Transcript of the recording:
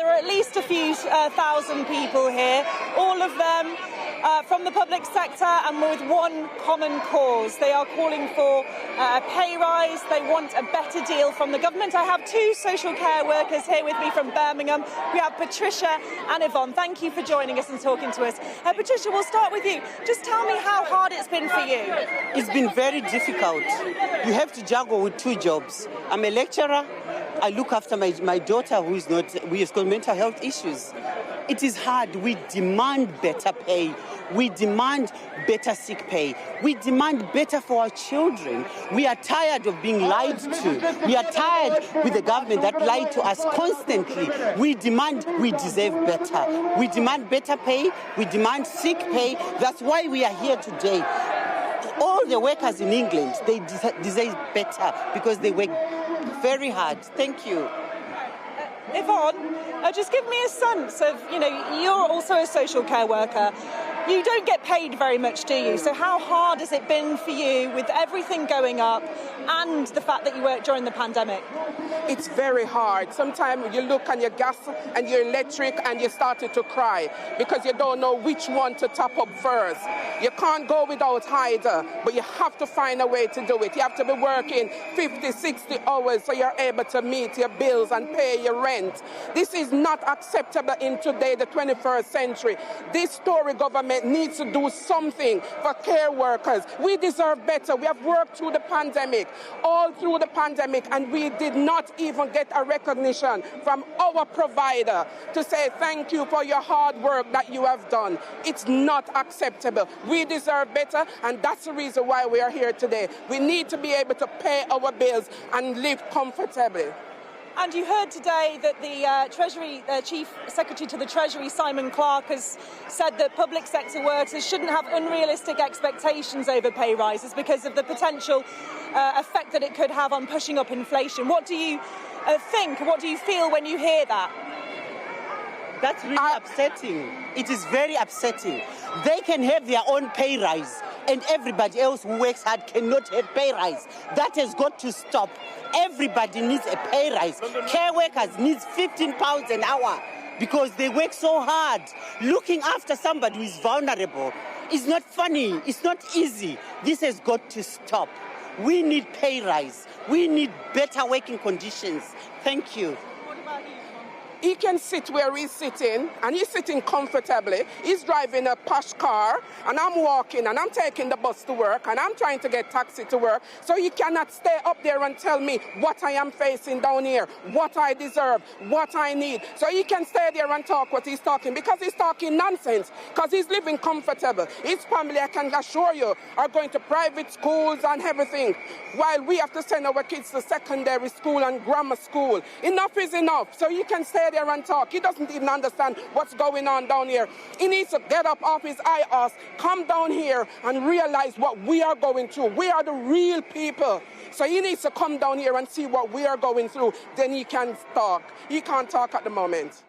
there are at least a few thousand people here, all of them from the public sector and with one common cause. They are calling for a pay rise. They want a better deal from the government. I have two social care workers here with me from Birmingham. We have Patricia and Yvonne. Thank you for joining us and talking to us. Patricia, we'll start with you. Just tell me how hard it's been for you. It's been very difficult. You have to juggle with two jobs. I'm a lecturer. I look after my daughter who has got mental health issues. It is hard. We demand better pay. We demand better sick pay. We demand better for our children. We are tired of being lied to. We are tired with the government that lied to us constantly. We deserve better. We demand better pay. We demand sick pay. That's why we are here today. All the workers in England, they deserve better because they work very hard. Thank you. Yvonne, just give me a sense of, you're also a social care worker. You don't get paid very much, do you? So how hard has it been for you with everything going up and the fact that you worked during the pandemic? It's very hard. Sometimes you look on your gas and your electric and you started to cry because you don't know which one to top up first. You can't go without either, but you have to find a way to do it. You have to be working 50, 60 hours so you're able to meet your bills and pay your rent. This is not acceptable in today, the 21st century. This Tory government needs to do something for care workers. We deserve better. We have worked through the pandemic, all through the pandemic, and we did not even get a recognition from our provider to say thank you for your hard work that you have done. It's not acceptable. We deserve better, and that's the reason why we are here today. We need to be able to pay our bills and live comfortably. And you heard today that the Treasury Chief Secretary to the Treasury, Simon Clarke, has said that public sector workers shouldn't have unrealistic expectations over pay rises because of the potential effect that it could have on pushing up inflation. What do you think? What do you feel when you hear that? That's really upsetting. It is very upsetting. They can have their own pay rise, and everybody else who works hard cannot have pay rise. That has got to stop. Everybody needs a pay rise. Care workers need £15 an hour because they work so hard. Looking after somebody who is vulnerable is not funny. It's not easy. This has got to stop. We need pay rise. We need better working conditions. Thank you. He can sit where he's sitting, and he's sitting comfortably. He's driving a posh car, and I'm walking, and I'm taking the bus to work, and I'm trying to get taxi to work. So he cannot stay up there and tell me what I am facing down here, what I deserve, what I need. So he can stay there and talk what he's talking, because he's talking nonsense, because he's living comfortable. His family, I can assure you, are going to private schools and everything, while we have to send our kids to secondary school and grammar school. Enough is enough. So he can stay there and talk. He doesn't even understand what's going on down here. He needs to get up off his high horse, come down here and realize what we are going through. We are the real people. So he needs to come down here and see what we are going through. Then he can talk. He can't talk at the moment.